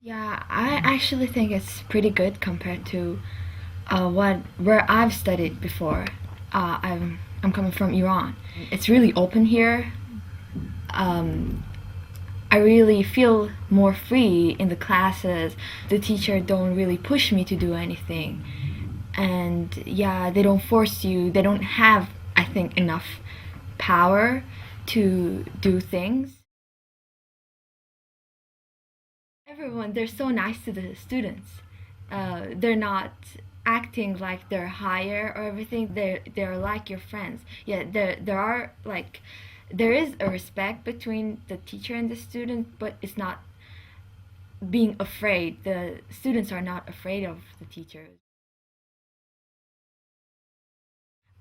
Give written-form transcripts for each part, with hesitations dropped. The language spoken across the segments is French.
Yeah, I actually think it's pretty good compared to where I've studied before. I'm coming from Iran. It's really open here. Um, I really feel more free in the classes. The teacher don't really push me to do anything, and yeah, they don't force you. They don't have, I think, enough power to do things. Everyone, they're so nice to the students. They're not acting like they're higher or everything. They're like your friends. Yeah, there are like there is a respect between the teacher and the student, but it's not being afraid. The students are not afraid of the teachers.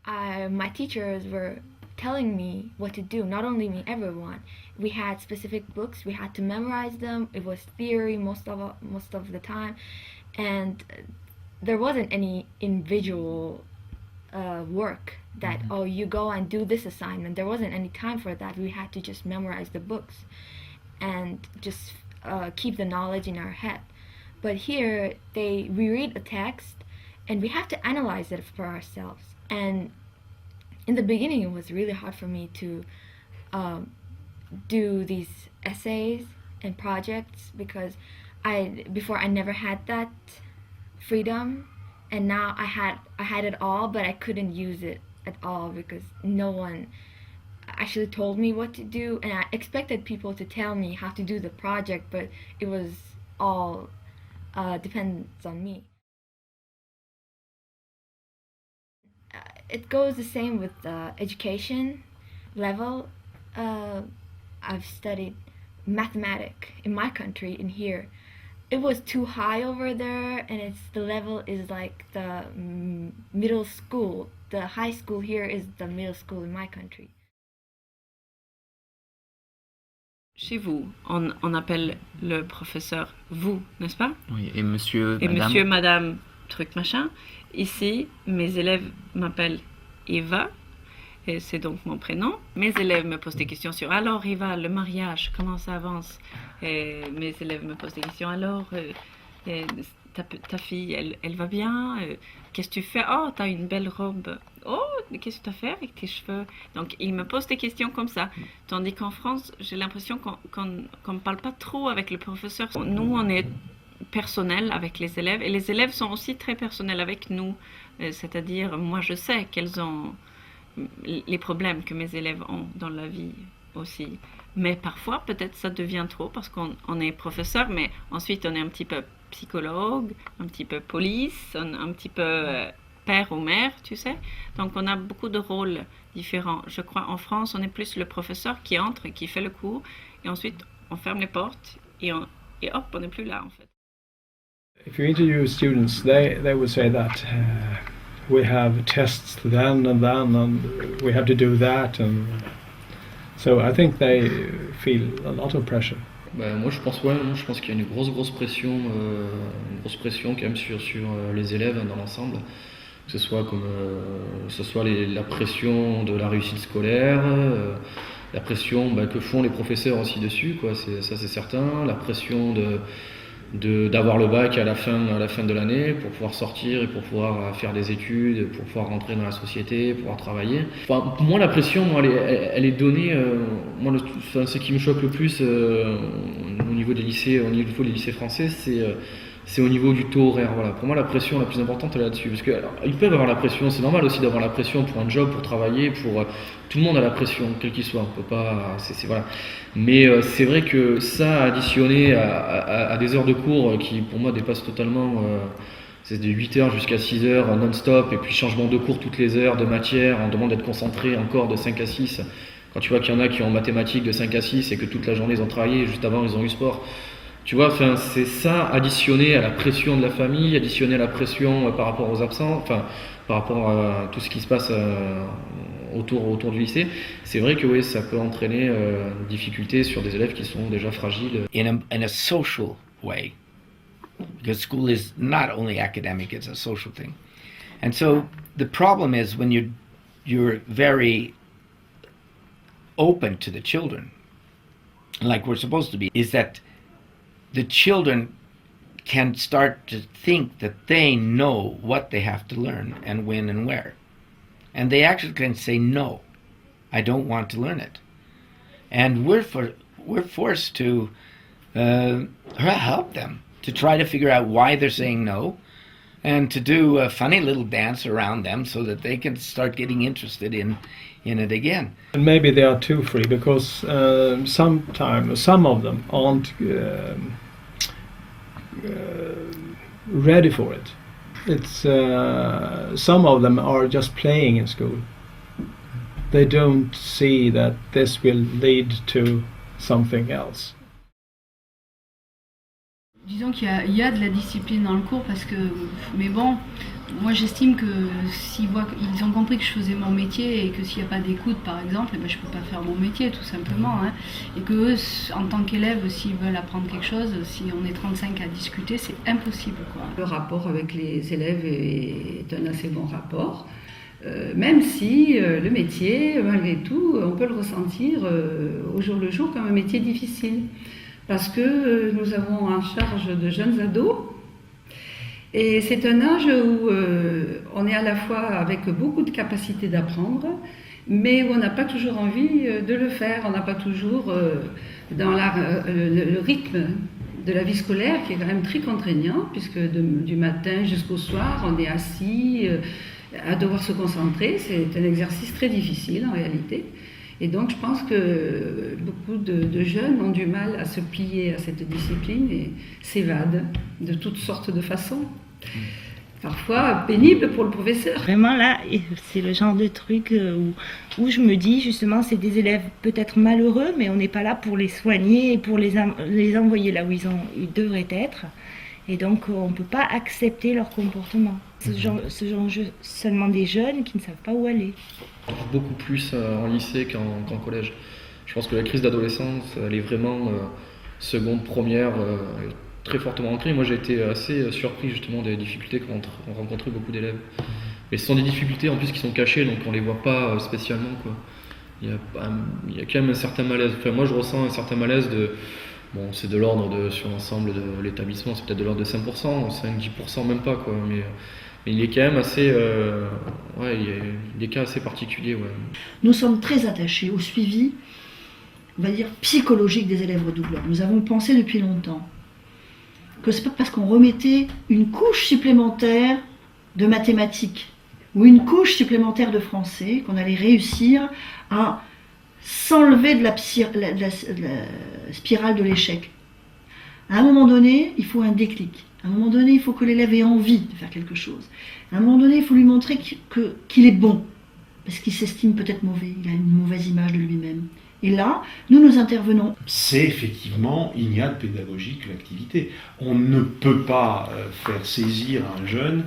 My teachers were telling me what to do, not only me, everyone. We had specific books, we had to memorize them. It was theory most of the time, and there wasn't any individual work that oh you go and do this assignment. There wasn't any time for that. We had to just memorize the books and just keep the knowledge in our head. But here they we read a text and we have to analyze it for ourselves. And in the beginning, it was really hard for me to um, do these essays and projects because I before I never had that freedom, and now I had it all, but I couldn't use it at all because no one actually told me what to do, and I expected people to tell me how to do the project, but it was all depends on me. It goes the same with education level. Uh, I've studied mathematics in my country in here. It was too high over there, and it's the level is like the middle school. The high school here is the middle school in my country. Chez vous, on appelle le professeur vous, n'est-ce pas? Oui, et monsieur, Et madame. monsieur, madame, truc machin. Ici, mes élèves m'appellent Eva, et c'est donc mon prénom. Mes élèves me posent des questions sur alors Eva, le mariage, comment ça avance? Et mes élèves me posent des questions alors ta fille, elle va bien? Qu'est-ce que tu fais? Oh, t'as une belle robe. Oh, qu'est-ce que tu as fait avec tes cheveux? Donc, ils me posent des questions comme ça. Tandis qu'en France, j'ai l'impression qu'on ne parle pas trop avec le professeur. Nous, on est personnel avec les élèves et les élèves sont aussi très personnels avec nous. C'est-à-dire, moi, je sais quels ont les problèmes que mes élèves ont dans la vie aussi. Mais parfois, peut-être ça devient trop parce qu'on est professeur, mais ensuite on est un petit peu psychologue, un petit peu police, un petit peu père ou mère, tu sais. Donc on a beaucoup de rôles différents. Je crois en France, on est plus le professeur qui entre, qui fait le cours, et ensuite on ferme les portes et hop, on n'est plus là en fait. If you interview students, they would say that we have tests then and we have to do that, and so I think they feel a lot of pressure. Bah, moi je pense ouais, moi, je pense qu'il y a une grosse pression quand même sur les élèves hein, dans l'ensemble, que ce soit la pression de la réussite scolaire, la pression bah, que font les professeurs aussi dessus, quoi, ça c'est certain, la pression d'avoir le bac à la fin de l'année pour pouvoir sortir et pour pouvoir faire des études, pour pouvoir rentrer dans la société, pouvoir travailler. Enfin, pour moi, la pression, moi, elle est donnée. Moi, ce qui me choque le plus au niveau des lycées, français, c'est au niveau du taux horaire. Voilà. Pour moi, la pression la plus importante, elle est là-dessus. Parce que alors, ils peuvent avoir la pression, c'est normal aussi d'avoir la pression pour un job, pour travailler, tout le monde a la pression, quel qu'il soit. On peut pas, voilà. Mais c'est vrai que ça, additionné à des heures de cours qui, pour moi, dépassent totalement. C'est de 8h jusqu'à 6h non-stop, et puis changement de cours toutes les heures de matière, on demande d'être concentré encore de 5 à 6. Quand tu vois qu'il y en a qui ont mathématiques de 5 à 6 et que toute la journée ils ont travaillé, juste avant ils ont eu sport. Tu vois, c'est ça additionné à la pression de la famille, additionné à la pression par rapport aux absents, enfin par rapport à tout ce qui se passe autour du lycée. C'est vrai que oui, ça peut entraîner des difficultés sur des élèves qui sont déjà fragiles. In a social way, because school is not only academic, it's a social thing. And so the problem is when you're very open to the children, like we're supposed to be, is that the children can start to think that they know what they have to learn and when and where. And they actually can say, no, I don't want to learn it. And we're forced to help them, to try to figure out why they're saying no, and to do a funny little dance around them so that they can start getting interested in it again. And maybe they are too free because sometimes some of them aren't ready for it. It's some of them are just playing in school. They don't see that this will lead to something else. Disons qu'il y a de la discipline dans le cours parce que, mais bon, moi j'estime que s'ils voient qu'ils ont compris que je faisais mon métier et que s'il n'y a pas d'écoute par exemple, eh ben, je ne peux pas faire mon métier tout simplement. Hein, et que eux, en tant qu'élèves, s'ils veulent apprendre quelque chose, si on est 35 à discuter, c'est impossible, quoi. Le rapport avec les élèves est un assez bon rapport. Même si le métier, malgré tout, on peut le ressentir au jour le jour comme un métier difficile. Parce que nous avons en charge de jeunes ados. Et c'est un âge où on est à la fois avec beaucoup de capacité d'apprendre, mais où on n'a pas toujours envie de le faire. On n'a pas toujours dans le rythme de la vie scolaire qui est quand même très contraignant, puisque du matin jusqu'au soir, on est assis à devoir se concentrer. C'est un exercice très difficile en réalité. Et donc je pense que beaucoup de jeunes ont du mal à se plier à cette discipline et s'évadent de toutes sortes de façons. Parfois pénible pour le professeur. Vraiment là, c'est le genre de truc où je me dis justement c'est des élèves peut-être malheureux, mais on n'est pas là pour les soigner et pour les envoyer là où ils devraient être. Et donc on ne peut pas accepter leur comportement. Ce genre seulement des jeunes qui ne savent pas où aller. Beaucoup plus en lycée qu'en collège. Je pense que la crise d'adolescence, elle est vraiment seconde, première, très fortement ancrée. Moi j'ai été assez surpris justement des difficultés qu'ont rencontré beaucoup d'élèves. Mais ce sont des difficultés en plus qui sont cachées, donc on ne les voit pas spécialement, quoi. Il y a quand même un certain malaise. Enfin, moi je ressens un certain malaise de... Bon, c'est de l'ordre sur l'ensemble de l'établissement, c'est peut-être de l'ordre de 5%, 5-10% même pas, quoi. Mais il est quand même assez... il y a des cas assez particuliers, ouais. Nous sommes très attachés au suivi, on va dire, psychologique des élèves redoublants. Nous avons pensé depuis longtemps que c'est pas parce qu'on remettait une couche supplémentaire de mathématiques ou une couche supplémentaire de français qu'on allait réussir à s'enlever de la spirale de l'échec. À un moment donné, il faut un déclic. À un moment donné, il faut que l'élève ait envie de faire quelque chose. À un moment donné, il faut lui montrer qu'il est bon, parce qu'il s'estime peut-être mauvais, il a une mauvaise image de lui-même. Et là, nous intervenons. C'est effectivement, il n'y a de pédagogie que l'activité. On ne peut pas faire saisir à un jeune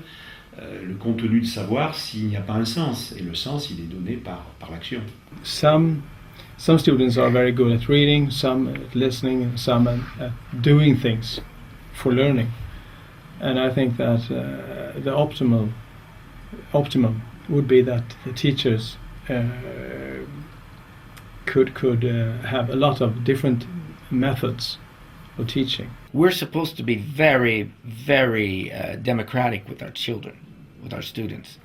le contenu de savoir s'il n'y a pas un sens. Et le sens, il est donné par l'action. Some students are very good at reading, some at listening, and some at doing things for learning. And I think that the optimum would be that the teachers could have a lot of different methods of teaching. We're supposed to be very, very democratic with our children, with our students.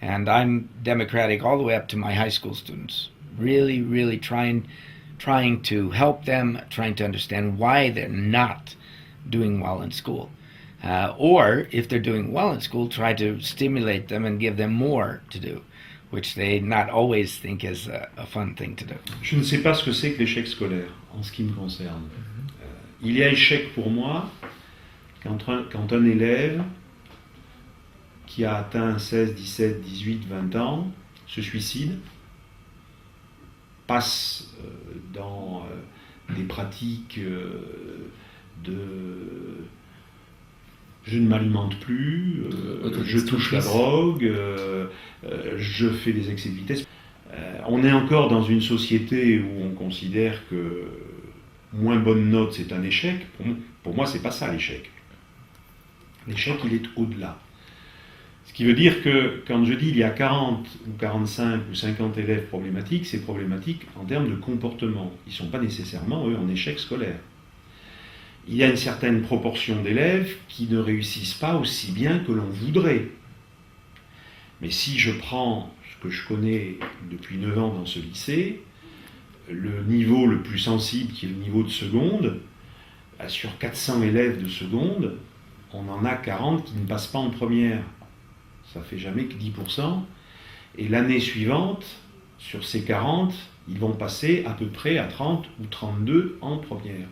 And I'm democratic all the way up to my high school students. Really, really trying to help them, trying to understand why they're not doing well in school. Or, if they're doing well in school, try to stimulate them and give them more to do, which they not always think is a fun thing to do. Je ne sais pas ce que c'est que l'échec scolaire, en ce qui me concerne. Il y a échec pour moi quand un élève qui a atteint 16, 17, 18, 20 ans se suicide, passe dans des pratiques de je ne m'alimente plus, je touche la drogue, je fais des excès de vitesse. On est encore dans une société où on considère que moins bonne note c'est un échec. Pour moi c'est pas ça l'échec. L'échec il est au-delà. Ce qui veut dire que quand je dis il y a 40 ou 45 ou 50 élèves problématiques, c'est problématique en termes de comportement. Ils ne sont pas nécessairement, eux, en échec scolaire. il y a une certaine proportion d'élèves qui ne réussissent pas aussi bien que l'on voudrait. Mais si je prends ce que je connais depuis 9 ans dans ce lycée, le niveau le plus sensible, qui est le niveau de seconde, sur 400 élèves de seconde, on en a 40 qui ne passent pas en première. Ça fait jamais que 10%. Et l'année suivante, sur ces 40, ils vont passer à peu près à 30 ou 32 en première.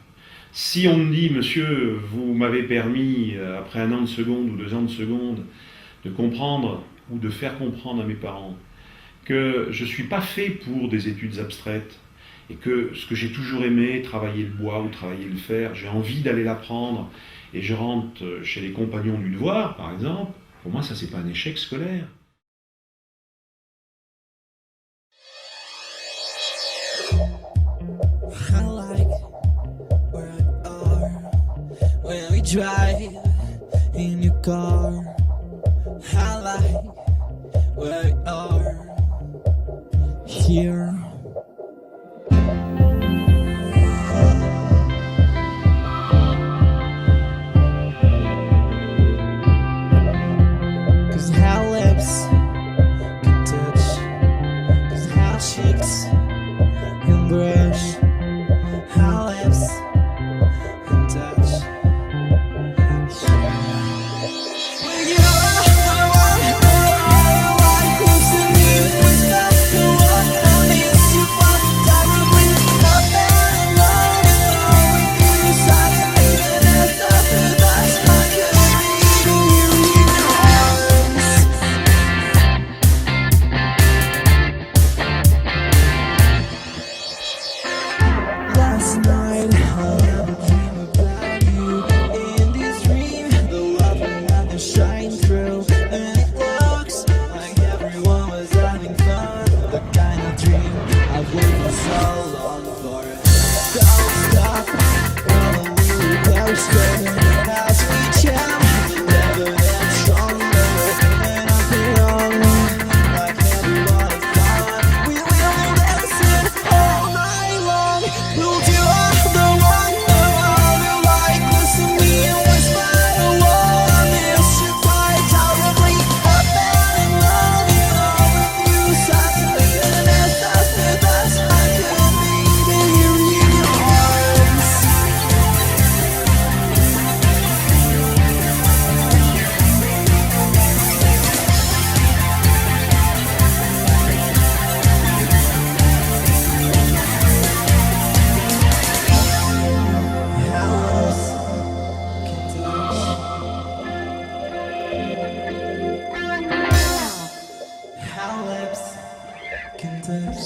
Si on me dit, monsieur, vous m'avez permis, après 1 an de seconde ou 2 ans de seconde, de comprendre ou de faire comprendre à mes parents que je ne suis pas fait pour des études abstraites, et que ce que j'ai toujours aimé, travailler le bois ou travailler le fer, j'ai envie d'aller l'apprendre, et je rentre chez les compagnons du devoir, par exemple, pour moi, ça, c'est pas un échec scolaire. I like where we are when we drive in your car. I like where we are here. Cause how lips can touch, cause how cheeks can brush, how lips can touch. When you are the one I like, close to me, was not the one I miss you for terribly. Up and alone, with you, silently, and as the best I could be to you in your arms. Last night, I had a dream about you. In this dream, the love will never shine through. And it looks like everyone was having fun. The kind of dream I've waited so long for. Don't stop, wanna leave very straight. As we jam, never that stronger. And I've been wrong, like everyone thought. We will dance it all night long. Told you I'm the one you like. Listen to me and whisper the wall. I miss you quite terribly. Up and in love, with you silently. And as the best I could be to you in your arms. How lips can touch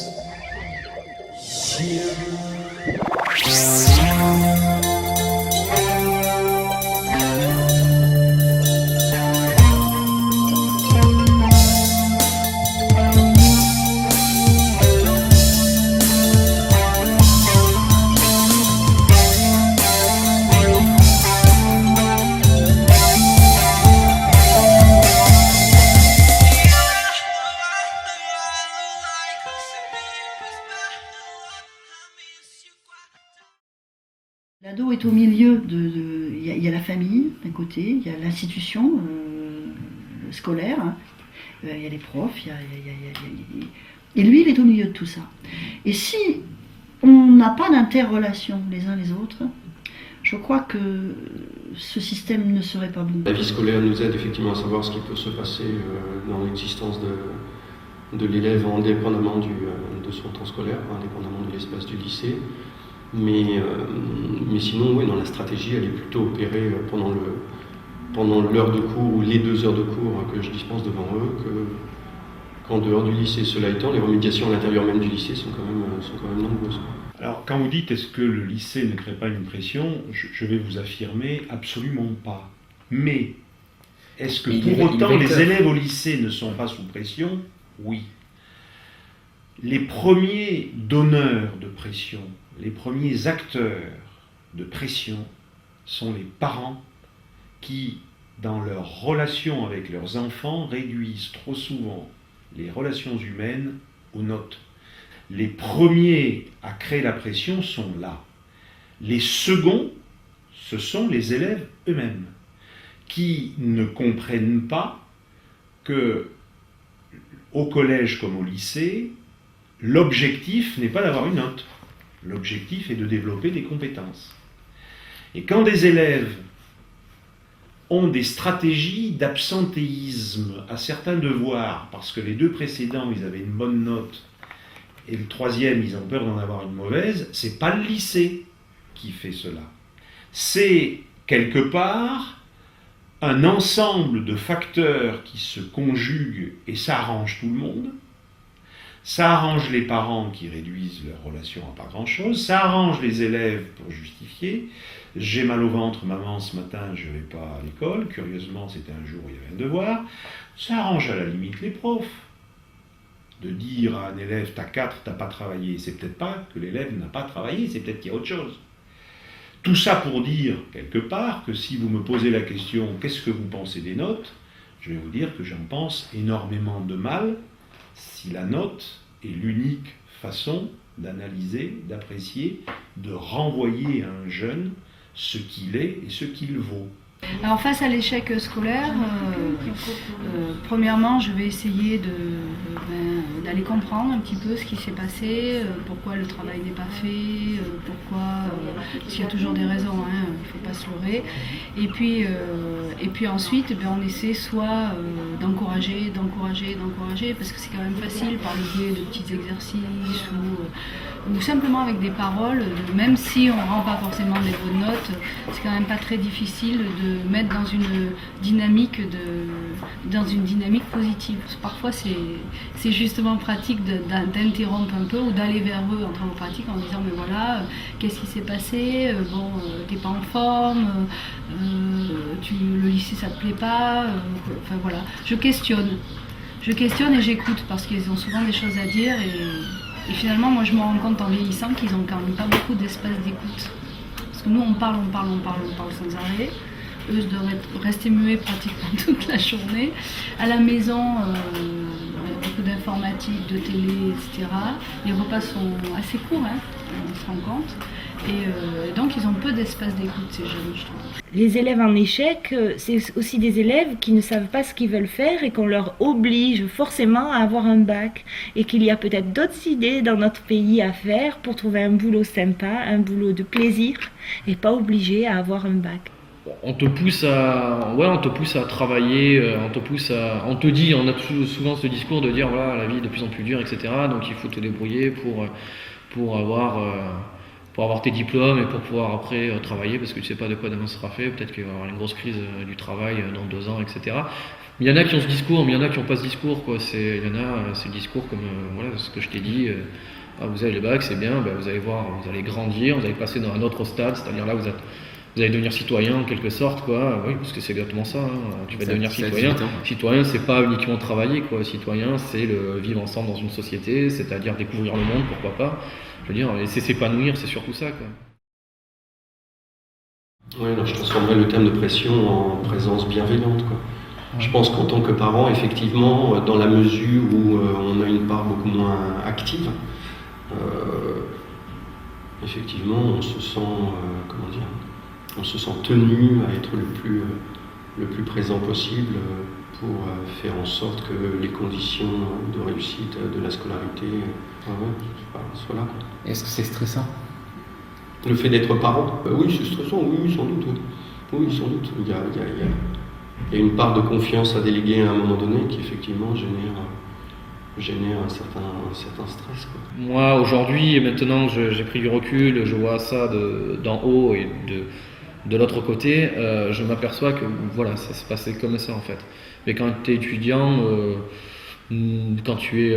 L'ado est au milieu il y a la famille d'un côté, il y a l'institution scolaire, hein. Il y a les profs, et lui il est au milieu de tout ça. Et si on n'a pas d'interrelation les uns les autres, je crois que ce système ne serait pas bon. La vie scolaire nous aide effectivement à savoir ce qui peut se passer dans l'existence de l'élève indépendamment de son temps scolaire, indépendamment de l'espace du lycée. Mais sinon, oui, dans la stratégie, elle est plutôt opérée pendant l'heure de cours ou les 2 heures de cours que je dispense devant eux qu'en dehors du lycée. Cela étant, les remédiations à l'intérieur même du lycée sont quand même nombreuses. Alors, quand vous dites est-ce que le lycée ne crée pas une pression, je vais vous affirmer absolument pas. Mais est-ce que pour autant les élèves au lycée ne sont pas sous pression? Oui. Les premiers donneurs de pression, les premiers acteurs de pression sont les parents qui, dans leur relation avec leurs enfants, réduisent trop souvent les relations humaines aux notes. Les premiers à créer la pression sont là. Les seconds ce sont les élèves eux-mêmes qui ne comprennent pas que, au collège comme au lycée, l'objectif n'est pas d'avoir une note. L'objectif est de développer des compétences. Et quand des élèves ont des stratégies d'absentéisme à certains devoirs, parce que les 2 précédents, ils avaient une bonne note, et le 3e, ils ont peur d'en avoir une mauvaise, c'est pas le lycée qui fait cela. C'est, quelque part, un ensemble de facteurs qui se conjuguent, et ça arrange tout le monde. Ça arrange les parents qui réduisent leur relation à pas grand-chose, ça arrange les élèves pour justifier. J'ai mal au ventre, maman, ce matin, je ne vais pas à l'école. Curieusement, c'était un jour où il y avait un devoir. Ça arrange à la limite les profs. De dire à un élève, t'as 4, t'as pas travaillé. C'est peut-être pas que l'élève n'a pas travaillé, c'est peut-être qu'il y a autre chose. Tout ça pour dire, quelque part, que si vous me posez la question, qu'est-ce que vous pensez des notes? Je vais vous dire que j'en pense énormément de mal, si la note est l'unique façon d'analyser, d'apprécier, de renvoyer à un jeune ce qu'il est et ce qu'il vaut. Alors face à l'échec scolaire, premièrement je vais essayer d'aller comprendre un petit peu ce qui s'est passé, pourquoi le travail n'est pas fait, parce qu'il y a toujours des raisons, il ne faut pas se leurrer. Et puis ensuite on essaie soit d'encourager, parce que c'est quand même facile par le biais de petits exercices ou simplement avec des paroles, même si on ne rend pas forcément des bonnes notes, c'est quand même pas très difficile de mettre dans une dynamique positive. Parfois c'est justement pratique d'interrompre un peu ou d'aller vers eux en travaux pratiques en disant mais voilà, qu'est-ce qui s'est passé, t'es pas en forme, le lycée ça te plaît pas, enfin voilà, je questionne et j'écoute parce qu'ils ont souvent des choses à dire et finalement, moi, je me rends compte en vieillissant qu'ils n'ont quand même pas beaucoup d'espace d'écoute. Parce que nous, on parle sans arrêt. Eux doivent rester muets pratiquement toute la journée. À la maison, beaucoup d'informatique, de télé, etc. Les repas sont assez courts, on se rend compte. Et donc, ils ont peu d'espace d'écoute, ces jeunes, je trouve. Les élèves en échec, c'est aussi des élèves qui ne savent pas ce qu'ils veulent faire et qu'on leur oblige forcément à avoir un bac. Et qu'il y a peut-être d'autres idées dans notre pays à faire pour trouver un boulot sympa, un boulot de plaisir et pas obligé à avoir un bac. On te pousse à travailler, on te dit, on a souvent ce discours de dire voilà, la vie est de plus en plus dure, etc. Donc il faut te débrouiller pour avoir tes diplômes et pour pouvoir après travailler parce que tu sais pas de quoi demain sera fait, peut-être qu'il va y avoir une grosse crise du travail dans 2 ans, etc. Mais il y en a qui ont ce discours, mais il y en a qui n'ont pas ce discours, quoi. C'est le discours comme voilà, ce que je t'ai dit, vous avez le bac, c'est bien, vous allez voir, vous allez grandir, vous allez passer dans un autre stade, c'est-à-dire là vous allez devenir citoyen en quelque sorte, quoi. Oui, parce que c'est exactement ça, tu vas devenir citoyen. Citoyen, c'est pas uniquement travailler, quoi. Citoyen, c'est le vivre ensemble dans une société, c'est-à-dire découvrir le monde, pourquoi pas. Je veux dire, c'est s'épanouir, c'est surtout ça, quoi. Oui, je transformerais le terme de pression en présence bienveillante, quoi. Je pense qu'en tant que parent, effectivement, dans la mesure où on a une part beaucoup moins active, effectivement, on se sent tenu à être le plus présent possible pour faire en sorte que les conditions de réussite de la scolarité soient là, quoi. Est-ce que c'est stressant? Le fait d'être parent, oui, c'est stressant, oui, sans doute. Oui, sans doute. Il y a une part de confiance à déléguer à un moment donné qui effectivement génère un certain stress, quoi. Moi, aujourd'hui, maintenant que j'ai pris du recul, je vois ça d'en haut et de l'autre côté, je m'aperçois que voilà, ça se passait comme ça en fait. Mais quand tu es étudiant, quand tu es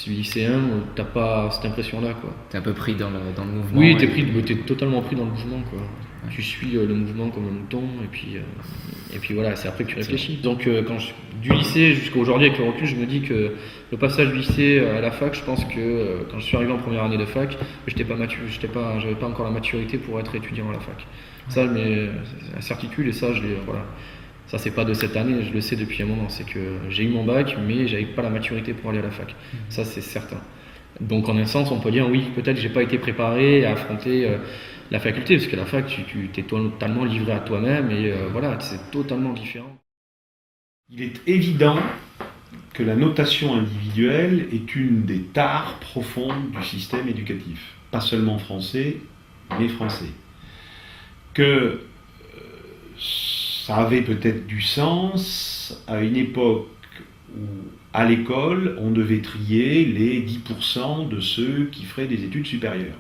lycéen, t'as pas cette impression-là, quoi. T'es un peu pris dans le mouvement. Oui, t'es totalement pris dans le mouvement, quoi. Ouais. Tu suis le mouvement comme un mouton, et puis voilà, c'est après que tu réfléchis. Donc du lycée jusqu'à aujourd'hui, avec le recul, je me dis que le passage du lycée à la fac, je pense que quand je suis arrivé en première année de fac, j'avais pas encore la maturité pour être étudiant à la fac. Ça, mais la certitude, et ça, voilà. Ça, c'est pas de cette année, je le sais depuis un moment. C'est que j'ai eu mon bac, mais j'avais pas la maturité pour aller à la fac. Ça, c'est certain. Donc, en un sens, on peut dire, oui, peut-être j'ai pas été préparé à affronter la faculté, parce qu'à la fac, tu t'es totalement livré à toi-même et voilà, c'est totalement différent. Il est évident que la notation individuelle est une des tares profondes du système éducatif, pas seulement français, mais français. Que ça avait peut-être du sens à une époque où, à l'école, on devait trier les 10% de ceux qui feraient des études supérieures.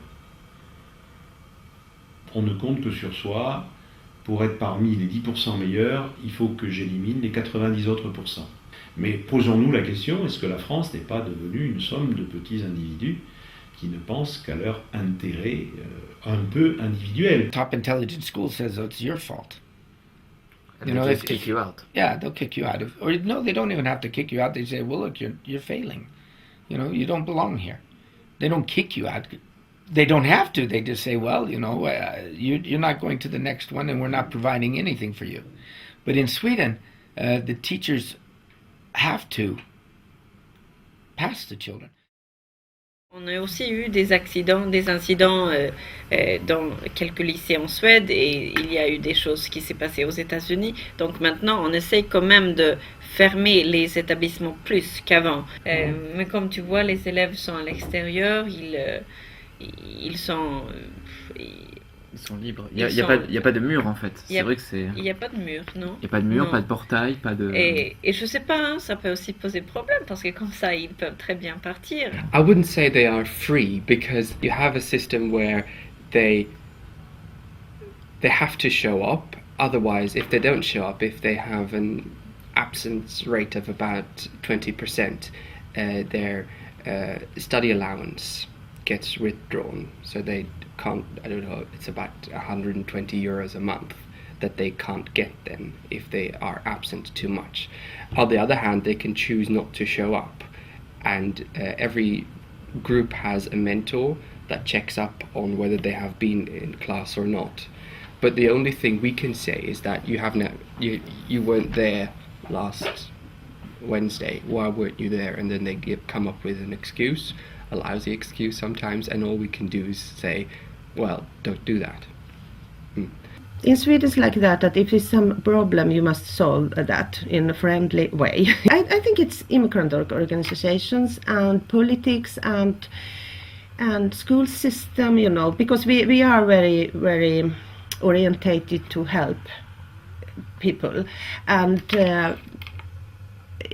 On ne compte que sur soi. Pour être parmi les 10% meilleurs, il faut que j'élimine les 90 autres pourcents. Mais posons-nous la question, est-ce que la France n'est pas devenue une somme de petits individus qui ne pensent qu'à leur intérêt un peu individuel? Top intelligent school says, oh, it's your fault. And they'll just kick you out. Yeah, they'll kick you out. Or no, they don't even have to kick you out. They say, well, look, you're failing. You know, you don't belong here. They don't kick you out. They don't have to. They just say, well, you know, you're not going to the next one and we're not providing anything for you. But in Sweden, the teachers have to pass the children. On a aussi eu des incidents dans quelques lycées en Suède et il y a eu des choses qui s'est passées aux États-Unis. Donc maintenant, on essaye quand même de fermer les établissements plus qu'avant. Mais comme tu vois, les élèves sont à l'extérieur, ils sont libres. Il n'y a pas de mur en fait. C'est vrai que c'est. Il n'y a pas de mur, non. Il n'y a pas de mur, Non. pas de portail, pas de. Et je sais pas, hein, ça peut aussi poser problème parce que comme ça, ils peuvent très bien partir. I wouldn't say they are free because you have a system where they have to show up. Otherwise, if they don't show up, if they have an absence rate of about 20%, their study allowance gets withdrawn. So they can't, I don't know, it's about 120 euros a month that they can't get then if they are absent too much. On the other hand, they can choose not to show up, and every group has a mentor that checks up on whether they have been in class or not. But the only thing we can say is that you weren't there last Wednesday. Why weren't you there? And then they come up with an excuse, a lousy excuse sometimes, and all we can do is say, well, don't do that. In Sweden, it's like that if there's some problem, you must solve that in a friendly way. I think it's immigrant organizations and politics and school system, you know, because we are very, very orientated to help people. And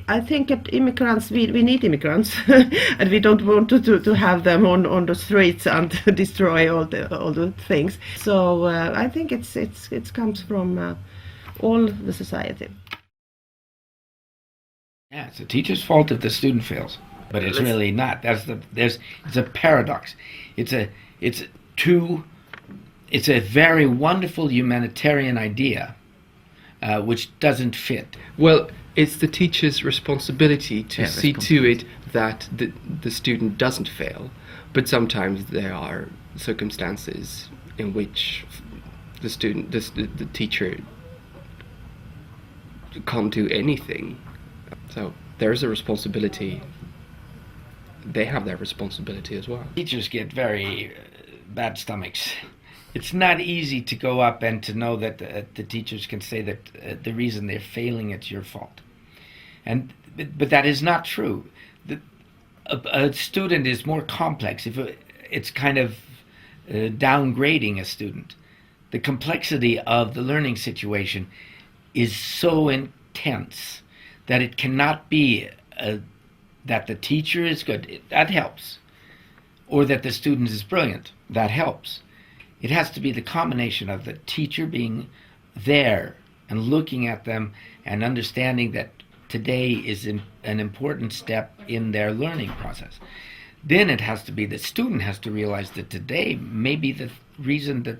I think that immigrants, we need immigrants, and we don't want to have them on the streets and destroy all the things. So I think it comes from all the society. Yeah, it's the teacher's fault if the student fails, but it's really not. It's a paradox. It's a very wonderful humanitarian idea, which doesn't fit. Well, it's the teacher's responsibility to see to it that the student doesn't fail, but sometimes there are circumstances in which the teacher can't do anything. So there's a responsibility. They have their responsibility as well. Teachers get very bad stomachs. It's not easy to go up and to know that the teachers can say that the reason they're failing, it's your fault. But that is not true. A student is more complex. If it's kind of downgrading a student. The complexity of the learning situation is so intense that it cannot be that the teacher is good. That helps. Or that the student is brilliant. That helps. It has to be the combination of the teacher being there and looking at them and understanding that today is an important step in their learning process. Then it has to be the student has to realize that today may be the reason that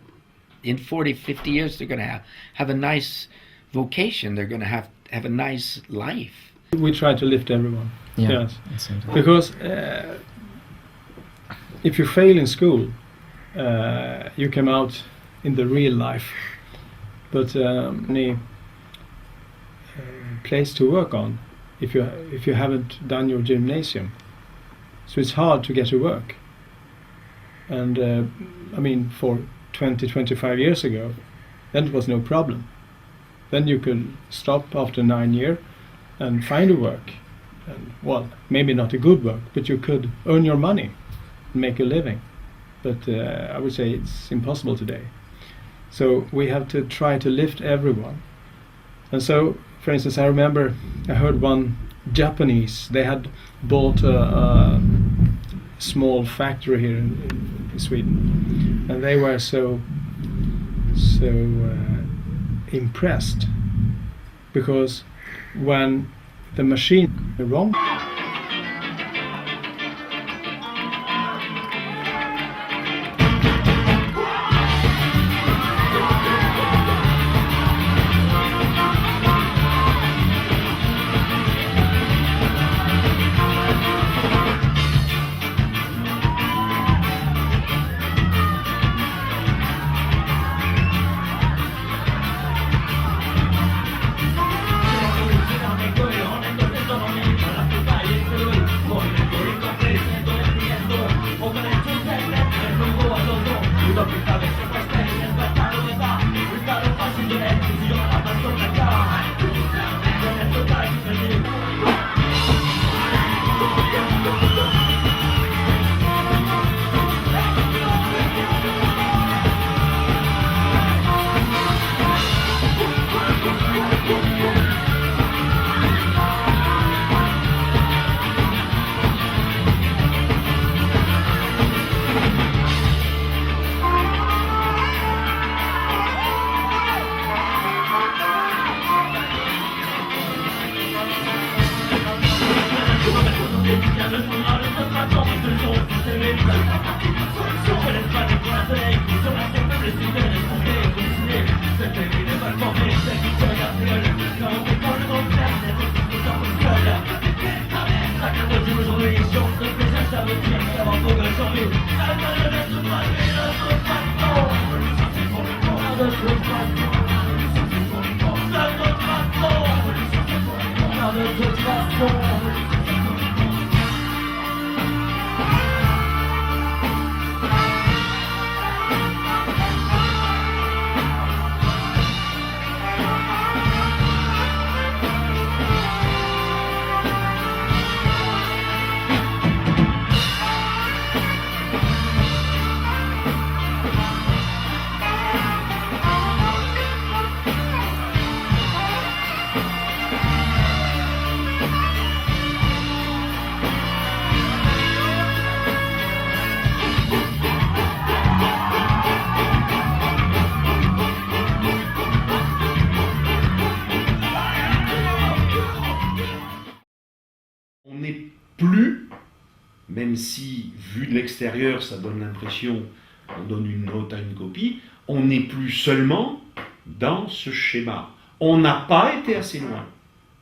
in 40, 50 years they're going to have a nice vocation, they're going to have a nice life. We try to lift everyone. Yeah, yes. Because if you fail in school, you come out in the real life, but any place to work on if you haven't done your gymnasium, so it's hard to get to work. And I mean, for 20, 25 years ago, then it was no problem. Then you could stop after 9 years and find a work. And, well, maybe not a good work, but you could earn your money and make a living. But I would say it's impossible today. So we have to try to lift everyone. And so, for instance, I remember I heard one Japanese, they had bought a small factory here in Sweden, and they were so impressed because when the machine went wrong, on n'est plus, même si vu de l'extérieur ça donne l'impression on donne une note à une copie, on n'est plus seulement dans ce schéma. On n'a pas été assez loin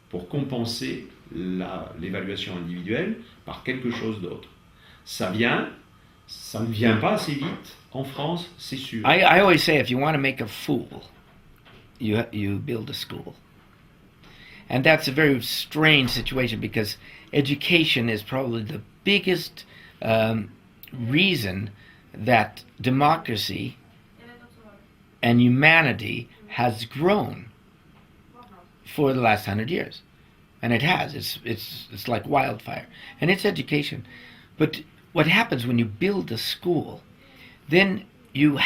pour compenser l'évaluation individuelle par quelque chose d'autre. Ça ne vient pas assez vite. En France, c'est sûr. I always say if you want to make a fool, you build a school. And that's a very strange situation because education is probably the biggest reason that democracy and humanity has grown for the last 100 years. And it has. It's like wildfire. And it's education. But what happens when you build a school, then you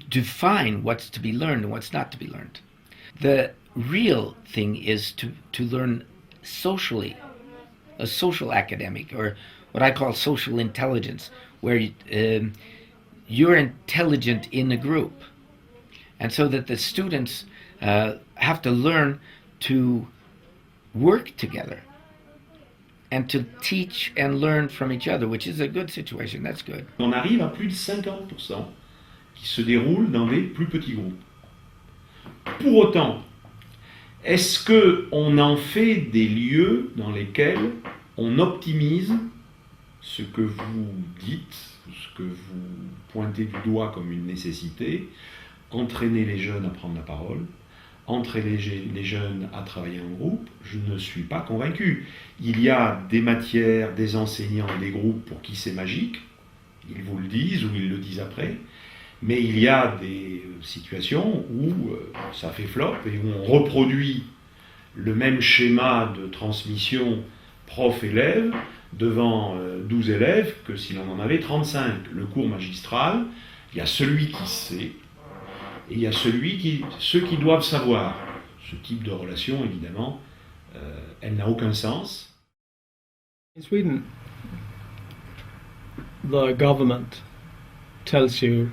define what's to be learned and what's not to be learned. The real thing is to learn socially, a social academic, or what I call social intelligence, where you're intelligent in a group. And so that the students have to learn to work together and to teach and learn from each other, which is a good situation. That's good. On arrive à plus de 50% qui se déroulent dans des plus petits groupes. Pour autant, est-ce qu'on en fait des lieux dans lesquels on optimise ce que vous dites, ce que vous pointez du doigt comme une nécessité, entraîner les jeunes à prendre la parole, entraîner les jeunes à travailler en groupe? Je ne suis pas convaincu. Il y a des matières, des enseignants, des groupes pour qui c'est magique, ils vous le disent ou ils le disent après, Mais il y a des situations où ça fait flop et où on reproduit le même schéma de transmission prof-élève devant 12 élèves que si l'on en avait 35. Le cours magistral, il y a celui qui sait et il y a ceux qui doivent savoir. Ce type de relation, évidemment, elle n'a aucun sens. In Sweden, the government tells you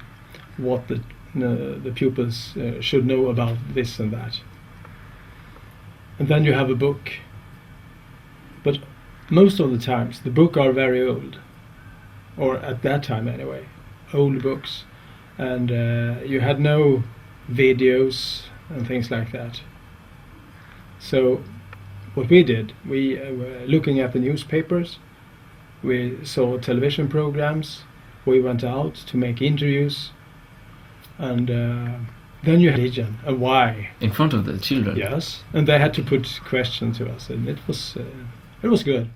what the pupils should know about this and that. And then you have a book. But most of the times the books are very old, or at that time anyway, old books. And you had no videos and things like that. So what we did, we were looking at the newspapers, we saw television programs, we went out to make interviews, and then you had religion and why. In front of the children? Yes, and they had to put questions to us, and it was good.